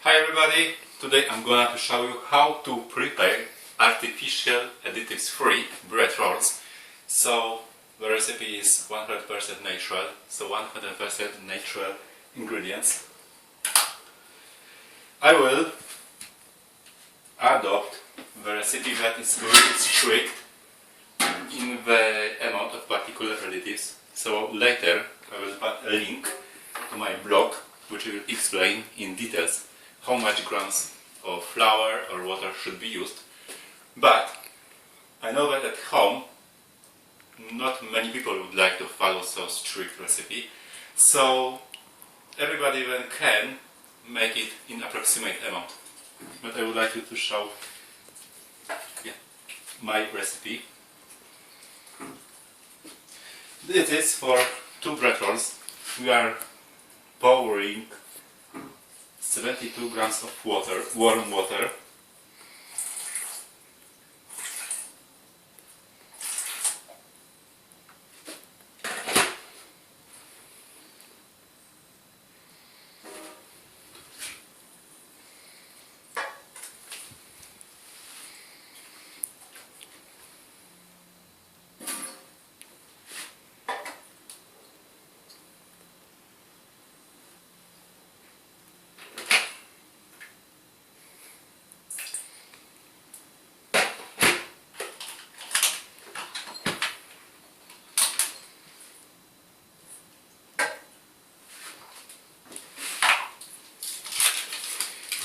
Hi everybody, today I'm gonna to show you how to prepare artificial additives free bread rolls. So the recipe is 100% natural, so 100% natural ingredients. I will adopt the recipe that is really strict in the amount of particular additives. So later I will put a link to my blog which will explain in details how much grams of flour or water should be used. But I know that at home not many people would like to follow so strict recipe, so everybody then can make it in approximate amount. But I would like you to show my recipe. This is for 2 bread rolls. We are pouring 72 grams of water, warm water.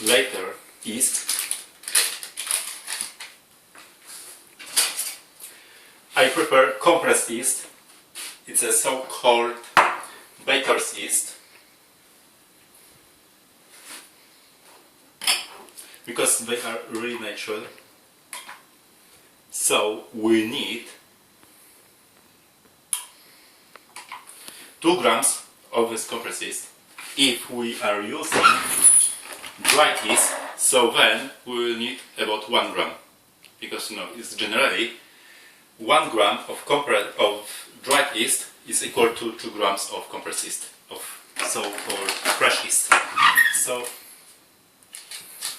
Later, yeast. I prefer compressed yeast. It's a so-called baker's yeast, because they are really natural. So we need 2 grams of this compressed yeast. If we are using dry yeast, so then we will need about 1 gram, because it's generally 1 gram of dry yeast is equal to 2 grams of compressed yeast, of so-called fresh yeast. So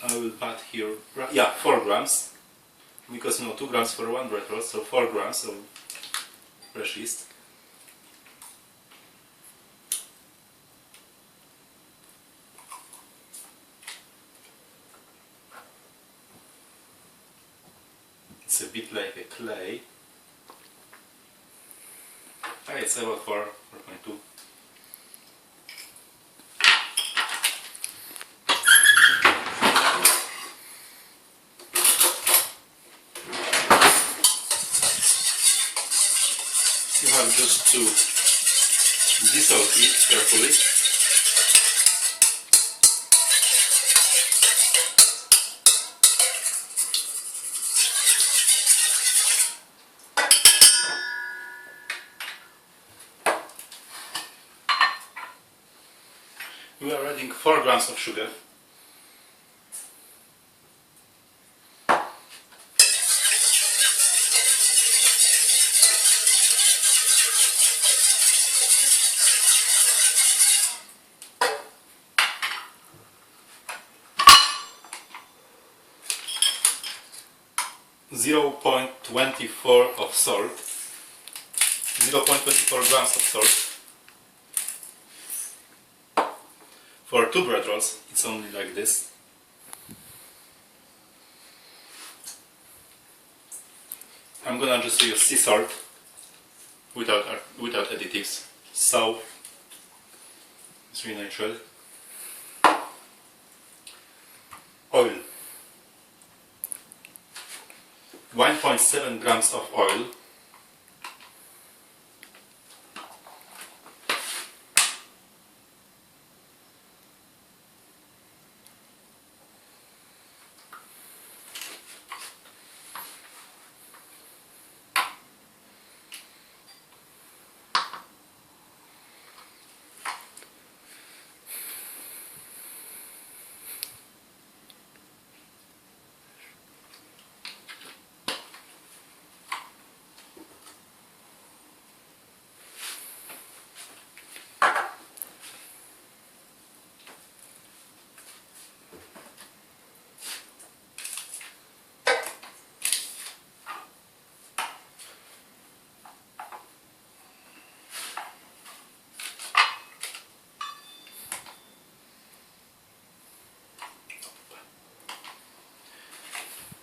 I will put here 4 grams, because 2 grams for 1 bread roll, so 4 grams of fresh yeast. It's a bit like a clay. It's about 4.2. You have just to dissolve it carefully. We are adding 4 grams of sugar. .24 of salt, 0.24 grams of salt. For 2 bread rolls, it's only like this. I'm gonna just use sea salt without additives, so it's really natural. Oil, 1.7 grams of oil.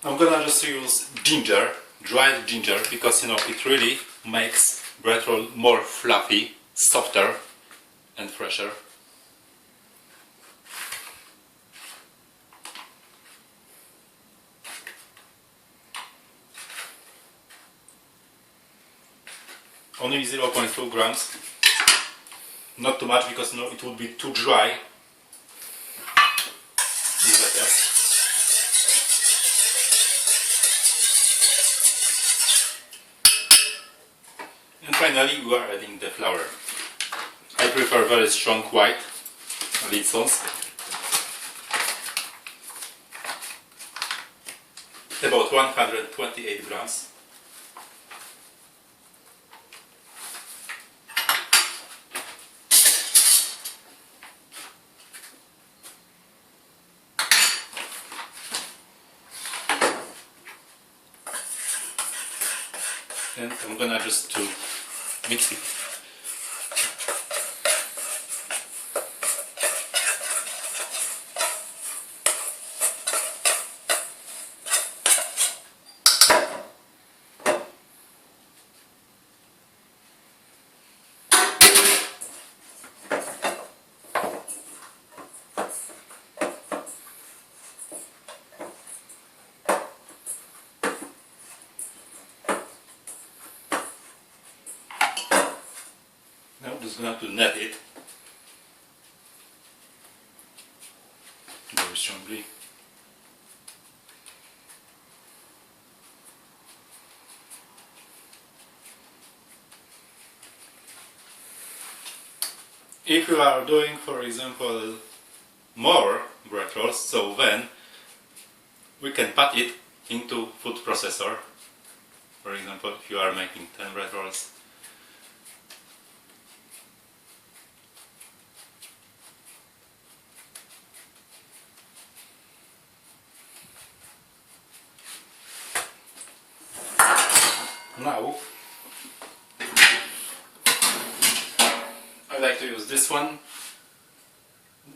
I'm gonna just use ginger, dried ginger, because it really makes bread roll more fluffy, softer and fresher. Only 0.2 grams, not too much because it would be too dry. And finally we are adding the flour. I prefer very strong white lead sauce. About 128 grams. And I'm gonna just to mix it. Now I'm just going to net it very strongly. If you are doing, for example, more bread rolls, so then we can put it into food processor. For example, if you are making 10 bread rolls. Now, I like to use this one.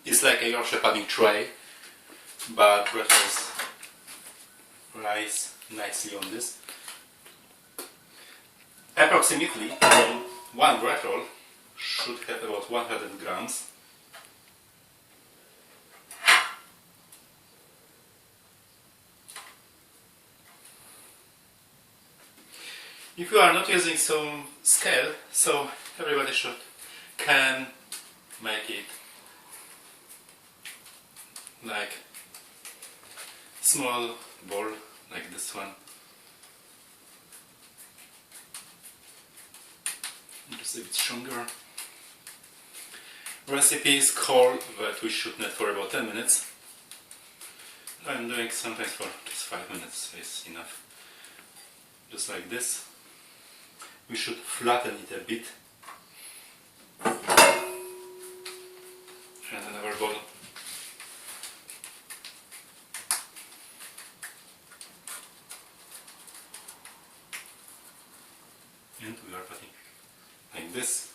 It's like a Yorkshire pudding tray, but bread rolls rise nicely on this. Approximately, one bread roll should have about 100 grams. If you are not using some scale, so everybody can make it like small ball like this one. Just a bit stronger. Recipes call that we should net for about 10 minutes. I'm doing sometimes for just 5 minutes, is enough. Just like this. We should flatten it a bit. And another ball. And we are putting like this.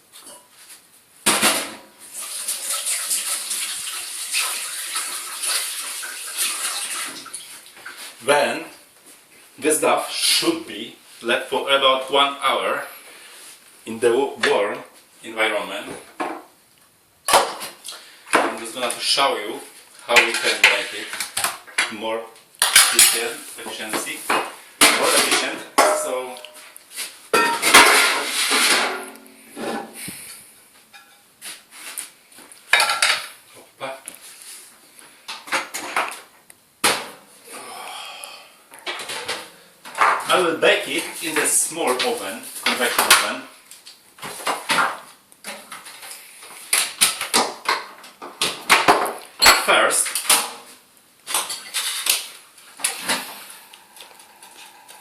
Then this dough should be left for about 1 hour in the warm environment. I'm just going to show you how we can make it more efficient. So I will bake it in the small oven, convection oven. First,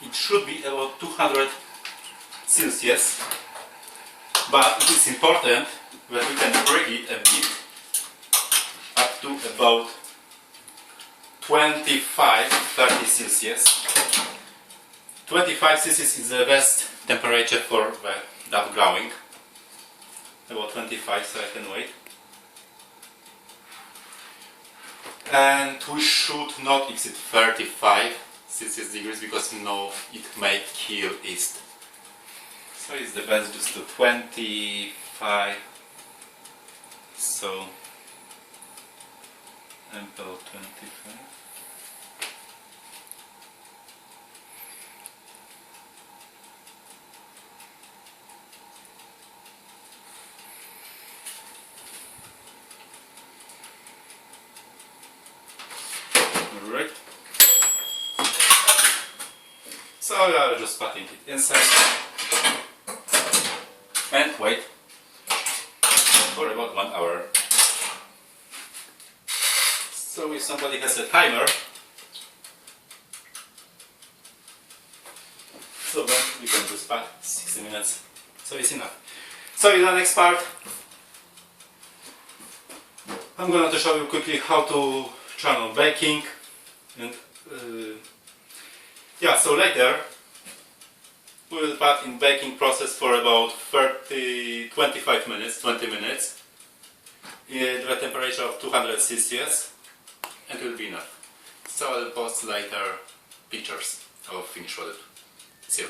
it should be about 200 Celsius, but it is important that we can bring it a bit up to about 25-30 Celsius. 25 Celsius is the best temperature for the dough growing. About 25, so I can wait. And we should not exceed 35 Celsius degrees because you know it may kill yeast. So it's the best just to 25. So about 25. Alright. So I'll just putting it inside and wait for about 1 hour. So if somebody has a timer, so then we can just pat 60 minutes. So it's enough. So in the next part, I'm going to show you quickly how to turn on baking. And yeah, so later we will put in baking process for about 25 minutes, 20 minutes at the temperature of 200 Celsius, and it will be enough. So I'll post later pictures of finished product. See you.